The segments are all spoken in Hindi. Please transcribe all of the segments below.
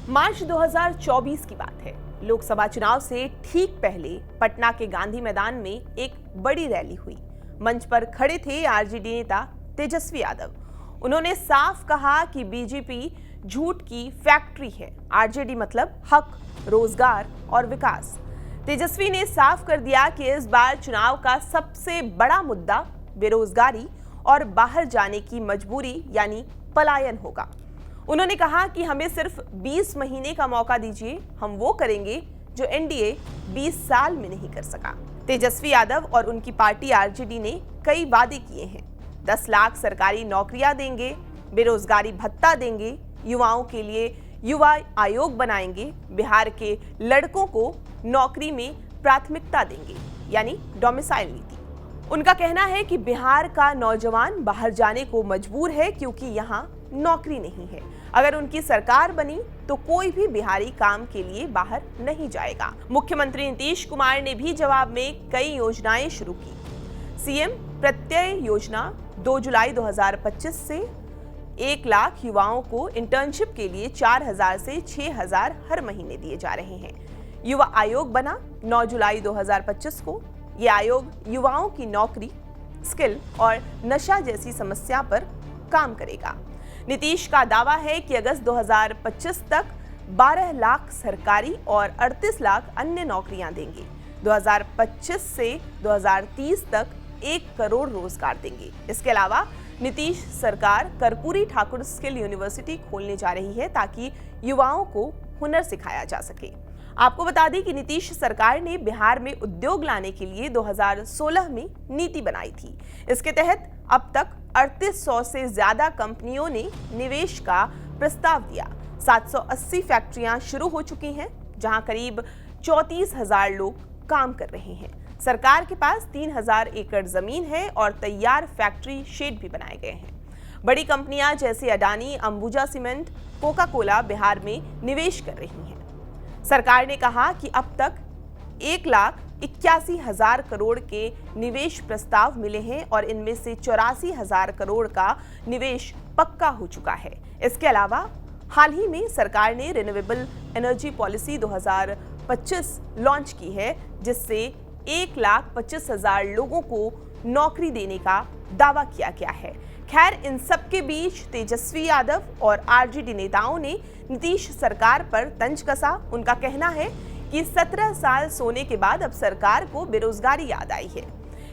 मार्च 2024 की बात है। लोकसभा चुनाव से ठीक पहले पटना के गांधी मैदान में एक बड़ी रैली हुई। मंच पर खड़े थे आरजेडी नेता तेजस्वी यादव। उन्होंने साफ कहा कि बीजेपी झूठ की फैक्ट्री है। आरजेडी मतलब हक, रोजगार और विकास। तेजस्वी ने साफ कर दिया कि इस बार चुनाव का सबसे बड़ा मुद्दा बेरोजगारी और बाहर जाने की मजबूरी यानी पलायन होगा। उन्होंने कहा कि हमें सिर्फ 20 महीने का मौका दीजिए, हम वो करेंगे जो एनडीए 20 साल में नहीं कर सका। तेजस्वी यादव और उनकी पार्टी आरजेडी ने कई वादे किए हैं। 10 लाख सरकारी नौकरियां देंगे, बेरोजगारी भत्ता देंगे, युवाओं के लिए युवा आयोग बनाएंगे, बिहार के लड़कों को नौकरी में प्राथमिकता देंगे यानी डोमिसाइल नीति। उनका कहना है कि बिहार का नौजवान बाहर जाने को मजबूर है क्योंकि यहाँ नौकरी नहीं है। अगर उनकी सरकार बनी तो कोई भी बिहारी काम के लिए बाहर नहीं जाएगा। मुख्यमंत्री नीतीश कुमार ने भी जवाब में कई योजनाएं शुरू की। सीएम प्रत्यय योजना 2 जुलाई 2025 से 1 लाख युवाओं को इंटर्नशिप के लिए 4,000 से 6,000 हर महीने दिए जा रहे हैं। युवा आयोग बना 9 जुलाई 2025 को। यह आयोग युवाओं की नौकरी, स्किल और नशा जैसी समस्या पर काम करेगा। नीतीश का दावा है कि अगस्त 2025 तक 12 लाख सरकारी और 38 लाख अन्य नौकरियां देंगे। 2025 से 2030 तक 1 करोड़ रोजगार देंगे। इसके अलावा नीतीश सरकार कर्पूरी ठाकुर स्किल यूनिवर्सिटी खोलने जा रही है ताकि युवाओं को हुनर सिखाया जा सके। आपको बता दें कि नीतीश सरकार ने बिहार में उद्योग लाने के लिए 2016 में नीति बनाई थी। इसके तहत अब तक 3800 से ज्यादा कंपनियों ने निवेश का प्रस्ताव दिया। 780 फैक्ट्रियां शुरू हो चुकी हैं, जहां करीब 34,000 लोग काम कर रहे हैं। सरकार के पास 3,000 एकड़ जमीन है और तैयार फैक्ट्री शेड भी बनाए गए हैं। बड़ी कंपनियां जैसे Adani, Ambuja cement, Coca Cola Bihar में निवेश कर रही हैं। सरकार ने कहा कि अब तक 1,81,000 करोड़ के निवेश प्रस्ताव मिले हैं और इनमें से 84,000 करोड़ का निवेश पक्का हो चुका है। इसके अलावा हाल ही में सरकार ने रिन्यूएबल एनर्जी पॉलिसी 2025 लॉन्च की है, जिससे 1,25,000 लोगों को नौकरी देने का दावा किया गया है। खैर, इन सब के बीच तेजस्वी यादव और आरजेडी नेताओं ने नीतीश सरकार पर तंज कसा। उनका कहना है कि 17 साल सोने के बाद अब सरकार को बेरोजगारी याद आई है।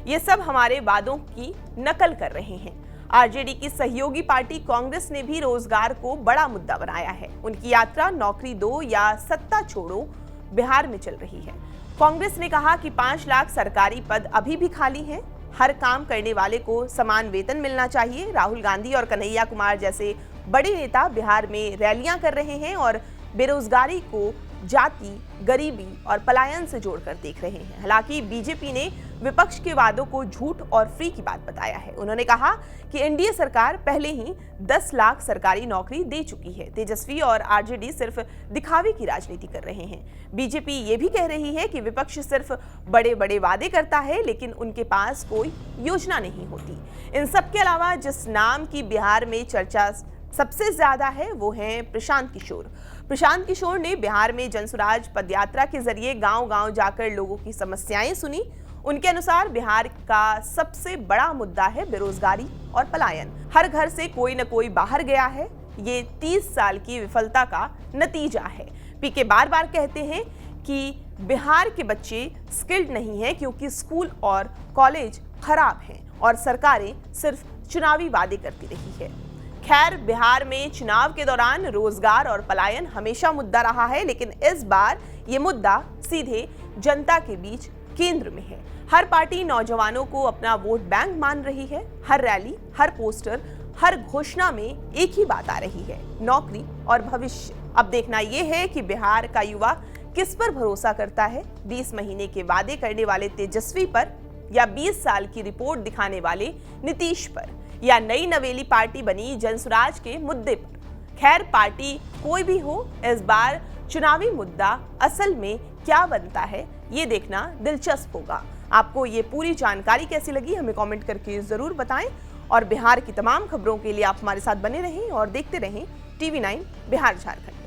ये सब हमारे वादों की नकल कर रहे हैं। आरजेडी की सहयोगी पार्टी कांग्रेस ने भी रोजगार को बड़ा मुद्दा बनाया है। उनकी यात्रा नौकरी दो या सत्ता छोड़ो बिहार में चल रही है। कांग्रेस ने कहा कि 5 लाख सरकारी पद अभी भी खाली हैं। हर काम करने वाले को समान वेतन मिलना चाहिए। राहुल गांधी और कन्हैया कुमार जैसे बड़े नेता बिहार में रैलियां कर रहे हैं और बेरोजगारी को जाति, गरीबी और पलायन से जोड़कर देख रहे हैं। हालांकि बीजेपी ने विपक्ष के वादों को झूठ और फ्री की बात बताया है। उन्होंने कहा कि एनडीए सरकार पहले ही 10 लाख सरकारी नौकरी दे चुकी है। तेजस्वी और आरजेडी सिर्फ दिखावे की राजनीति कर रहे हैं। बीजेपी ये भी कह रही है कि विपक्ष सिर्फ बड़े बड़े वादे करता है, लेकिन उनके पास कोई योजना नहीं होती। इन सब के अलावा जिस नाम की बिहार में चर्चा सबसे ज्यादा है वो है प्रशांत किशोर। प्रशांत किशोर ने बिहार में जनसुराज पदयात्रा के जरिए गांव-गांव जाकर लोगों की समस्याएं सुनी। उनके अनुसार बिहार का सबसे बड़ा मुद्दा है बेरोजगारी और पलायन। हर घर से कोई न कोई बाहर गया है। ये 30 साल की विफलता का नतीजा है। पीके बार-बार कहते हैं कि बिहार के बच्चे स्किल्ड नहीं हैं क्योंकि स्कूल और कॉलेज खराब हैं और सरकारें सिर्फ चुनावी वादे करती रही है। खैर, बिहार में चुनाव के दौरान रोजगार और पलायन हमेशा मुद्दा रहा है, लेकिन इस बार ये मुद्दा सीधे जनता के बीच केंद्र में है। हर पार्टी नौजवानों को अपना वोट बैंक मान रही है। हर रैली, हर पोस्टर, हर घोषणा में एक ही बात आ रही है, नौकरी और भविष्य। अब देखना यह है कि बिहार का युवा किस पर भरोसा करता है, 20 महीने के वादे करने वाले तेजस्वी पर या 20 साल की रिपोर्ट दिखाने वाले नीतीश पर, या नई नवेली पार्टी बनी जनसुराज के मुद्दे पर। खैर, पार्टी कोई भी हो, इस बार चुनावी मुद्दा असल में क्या बनता है ये देखना दिलचस्प होगा। आपको ये पूरी जानकारी कैसी लगी हमें कमेंट करके जरूर बताएं और बिहार की तमाम खबरों के लिए आप हमारे साथ बने रहें और देखते रहें TV9 बिहार झारखंड।